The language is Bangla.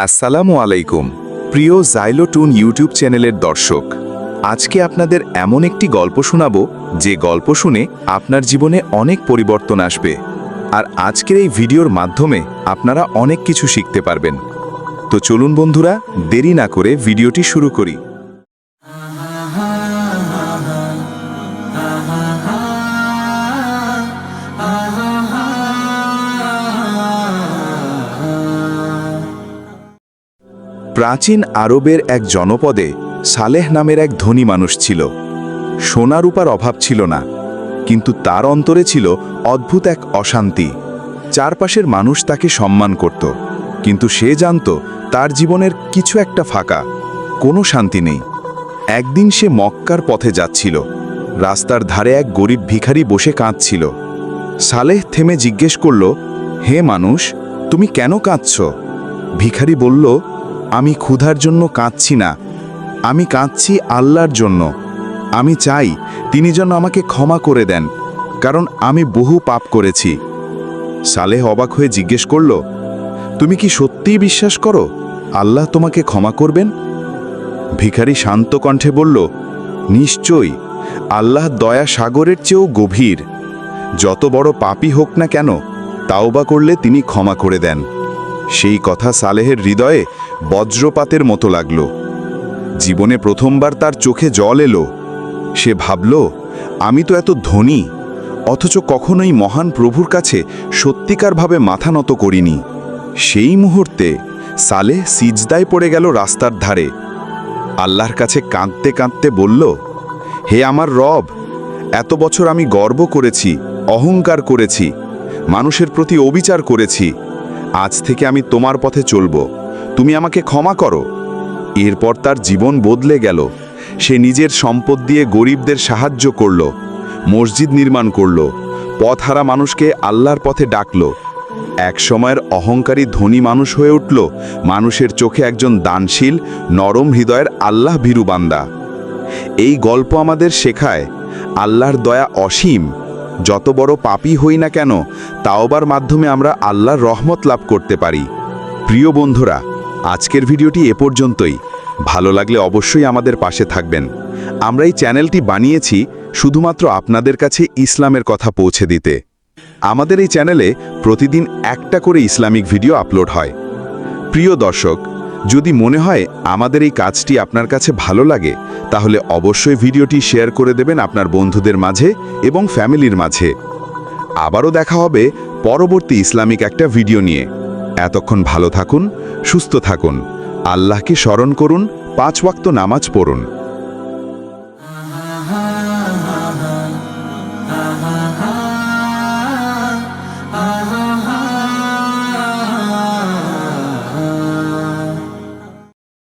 আসসালামু আলাইকুম প্রিয় জাইলোটুন ইউটিউব চ্যানেলের দর্শক। আজকে আপনাদের এমন একটি গল্প শোনাবো যে গল্প শুনে আপনার জীবনে অনেক পরিবর্তন আসবে। আর আজকের এই ভিডিওর মাধ্যমে আপনারা অনেক কিছু শিখতে পারবেন। তো চলুন বন্ধুরা, দেরি না করে ভিডিওটি শুরু করি। প্রাচীন আরবের এক জনপদে সালেহ নামের এক ধনী মানুষ ছিল। সোনা রূপার অভাব ছিল না, কিন্তু তার অন্তরে ছিল অদ্ভুত এক অশান্তি। চারপাশের মানুষ তাকে সম্মান করত, কিন্তু সে জানত তার জীবনের কিছু একটা ফাঁকা, কোনো শান্তি নেই। একদিন সে মক্কার পথে যাচ্ছিল। রাস্তার ধারে এক গরিব ভিখারি বসে কাঁদছিল। সালেহ থেমে জিজ্ঞেস করল, হে মানুষ, তুমি কেন কাঁদছ? ভিখারি বলল, আমি ক্ষুধার জন্য কাঁদছি না, আমি কাঁদছি আল্লাহর জন্য। আমি চাই তিনি যেন আমাকে ক্ষমা করে দেন, কারণ আমি বহু পাপ করেছি। সালেহ অবাক হয়ে জিজ্ঞেস করল, তুমি কি সত্যিই বিশ্বাস করো আল্লাহ তোমাকে ক্ষমা করবেন? ভিখারি শান্ত কণ্ঠে বলল, নিশ্চয়ই, আল্লাহ দয়া সাগরের চেয়েও গভীর। যত বড় পাপী হোক না কেন, তাওবা করলে তিনি ক্ষমা করে দেন। সেই কথা সালেহের হৃদয়ে বজ্রপাতের মতো লাগল। জীবনে প্রথমবার তার চোখে জল এলো। সে ভাবল, আমি তো এত ধনী, অথচ কখনোই মহান প্রভুর কাছে সত্যিকারভাবে মাথা নত করিনি। সেই মুহূর্তে সালেহ সিজদায় পড়ে গেল রাস্তার ধারে। আল্লাহর কাছে কাঁদতে কাঁদতে বলল, হে আমার রব, এত বছর আমি গর্ব করেছি, অহংকার করেছি, মানুষের প্রতি অবিচার করেছি। আজ থেকে আমি তোমার পথে চলব, তুমি আমাকে ক্ষমা করো। এরপর তার জীবন বদলে গেল। সে নিজের সম্পদ দিয়ে গরিবদের সাহায্য করল, মসজিদ নির্মাণ করল, পথহারা মানুষকে আল্লাহর পথে ডাকল। এক সময়ের অহংকারী ধনী মানুষ হয়ে উঠল মানুষের চোখে একজন দানশীল, নরম হৃদয়ের আল্লাহ ভীরু বান্দা। এই গল্প আমাদের শেখায়, আল্লাহর দয়া অসীম। যত বড় পাপী হই না কেন, তাওবার মাধ্যমে আমরা আল্লাহর রহমত লাভ করতে পারি। প্রিয় বন্ধুরা, আজকের ভিডিওটি এ পর্যন্তই। ভালো লাগলে অবশ্যই আমাদের পাশে থাকবেন। আমরা এই চ্যানেলটি বানিয়েছি শুধুমাত্র আপনাদের কাছে ইসলামের কথা পৌঁছে দিতে। আমাদের এই চ্যানেলে প্রতিদিন একটা করে ইসলামিক ভিডিও আপলোড হয়। প্রিয় দর্শক, যদি মনে হয় আমাদের এই কাজটি আপনার কাছে ভালো লাগে, তাহলে অবশ্যই ভিডিওটি শেয়ার করে দেবেন আপনার বন্ধুদের মাঝে এবং ফ্যামিলির মাঝে। আবারও দেখা হবে পরবর্তী ইসলামিক একটা ভিডিও নিয়ে। এতক্ষণ ভালো থাকুন, সুস্থ থাকুন, আল্লাহকে স্মরণ করুন, 5 ওয়াক্ত নামাজ পড়ুন।